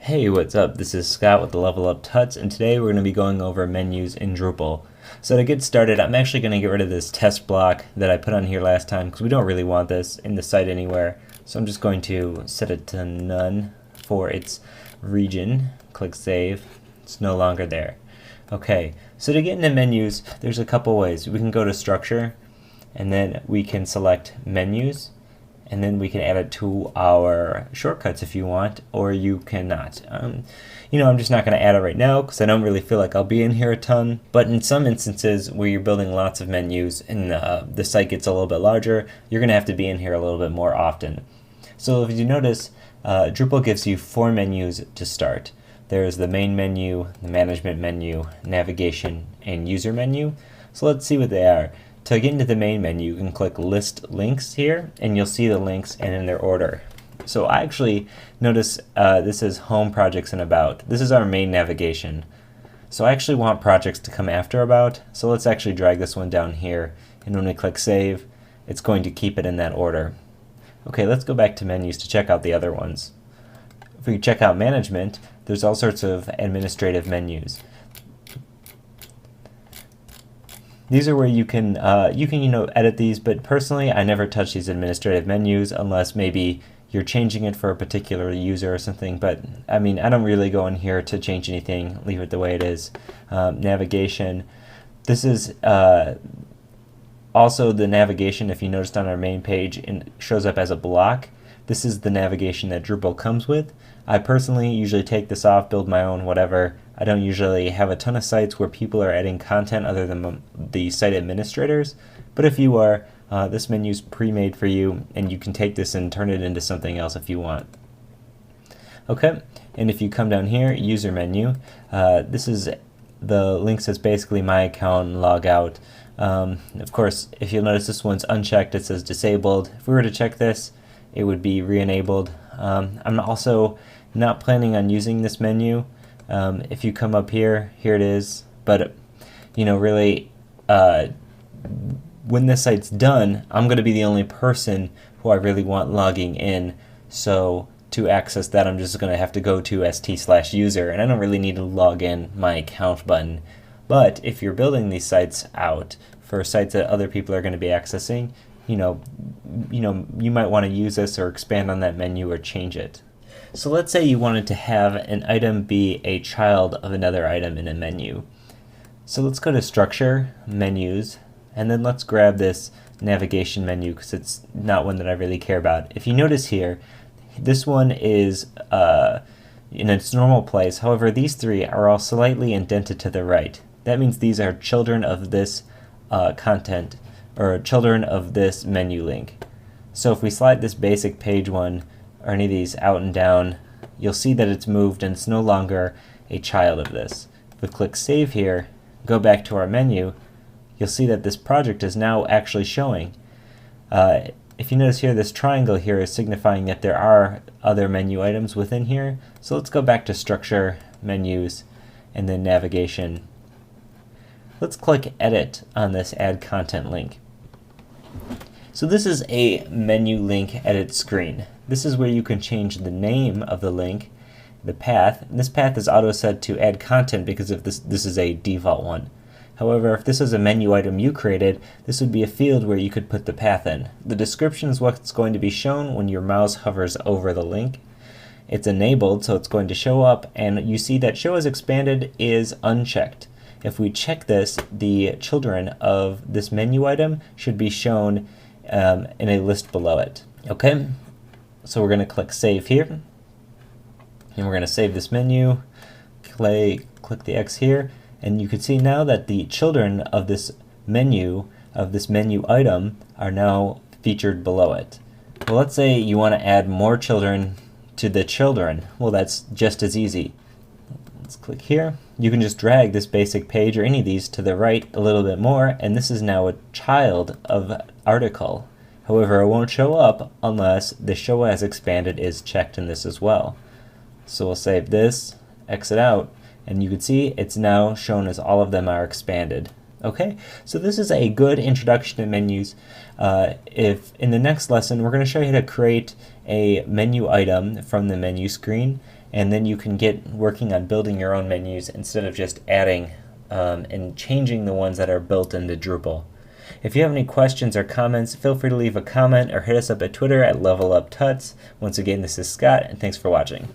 Hey, what's up? This is Scott with the Level Up Tuts, and today we're going to be going over menus in Drupal. So to get started, I'm actually going to get rid of this test block that I put on here last time because we don't really want this in the site anywhere. So I'm just going to set it to none for its region. Click Save. It's no longer there. Okay, so to get into menus, there's a couple ways. We can go to Structure, and then we can select Menus, and then we can add it to our shortcuts if you want, or you cannot. I'm just not going to add it right now because I don't really feel like I'll be in here a ton. But in some instances where you're building lots of menus and the site gets a little bit larger, you're going to have to be in here a little bit more often. So if you notice, Drupal gives you 4 menus to start. There's the main menu, the management menu, navigation, and user menu. So let's see what they are. To get into the main menu, you can click List Links here, and you'll see the links and in their order. So I actually notice this is Home, Projects, and About. This is our main navigation. So I actually want projects to come after About, so let's actually drag this one down here, and when we click Save, it's going to keep it in that order. Okay, let's go back to menus to check out the other ones. If we check out Management, there's all sorts of administrative menus. These are where you can edit these, but personally I never touch these administrative menus unless maybe you're changing it for a particular user or something. But I mean, I don't really go in here to change anything, leave it the way it is. Navigation. This is also the navigation, if you noticed on our main page, and shows up as a block. This is the navigation that Drupal comes with. I personally usually take this off, build my own, whatever. I don't usually have a ton of sites where people are adding content other than the site administrators, but if you are, this menu is pre-made for you, and you can take this and turn it into something else if you want. Okay, and if you come down here, user menu, this is the links is basically my account and log out. Of course, if you'll notice this one's unchecked, it says disabled. If we were to check this, it would be re-enabled. I'm also not planning on using this menu. If you come up here, here it is, but really when this site's done, I'm going to be the only person who I really want logging in, so to access that I'm just going to have to go to st/user, and I don't really need to log in my account button. But if you're building these sites out for sites that other people are going to be accessing, you might want to use this or expand on that menu or change it. So let's say you wanted to have an item be a child of another item in a menu. So let's go to Structure, Menus, and then let's grab this navigation menu because it's not one that I really care about. If you notice here, this one is in its normal place. However, these 3 are all slightly indented to the right. That means these are children of this content, or children of this menu link. So if we slide this basic page one or any of these out and down, you'll see that it's moved and it's no longer a child of this. If we click Save here, go back to our menu, you'll see that this project is now actually showing. If you notice here, this triangle here is signifying that there are other menu items within here. So let's go back to Structure, Menus, and then Navigation. Let's click Edit on this Add Content link. So this is a menu link edit screen. This is where you can change the name of the link, the path, and this path is auto set to add content because of this is a default one. However, if this is a menu item you created, this would be a field where you could put the path in. The description is what's going to be shown when your mouse hovers over the link. It's enabled, so it's going to show up, and you see that Show as Expanded is unchecked. If we check this, the children of this menu item should be shown in a list below it. Okay, so we're going to click Save here, and we're going to save this menu. Click the X here, and you can see now that the children of this menu item are now featured below it. Well, let's say you want to add more children to the children. Well, that's just as easy. Let's click here. You can just drag this basic page or any of these to the right a little bit more, and this is now a child of article. However, it won't show up unless the Show as Expanded is checked in this as well. So we'll save this, exit out, and you can see it's now shown as all of them are expanded. Okay, so this is a good introduction to menus. If in the next lesson we're going to show you how to create a menu item from the menu screen, and then you can get working on building your own menus instead of just adding and changing the ones that are built into Drupal. If you have any questions or comments, feel free to leave a comment or hit us up at Twitter at LevelUpTuts. Once again, this is Scott, and thanks for watching.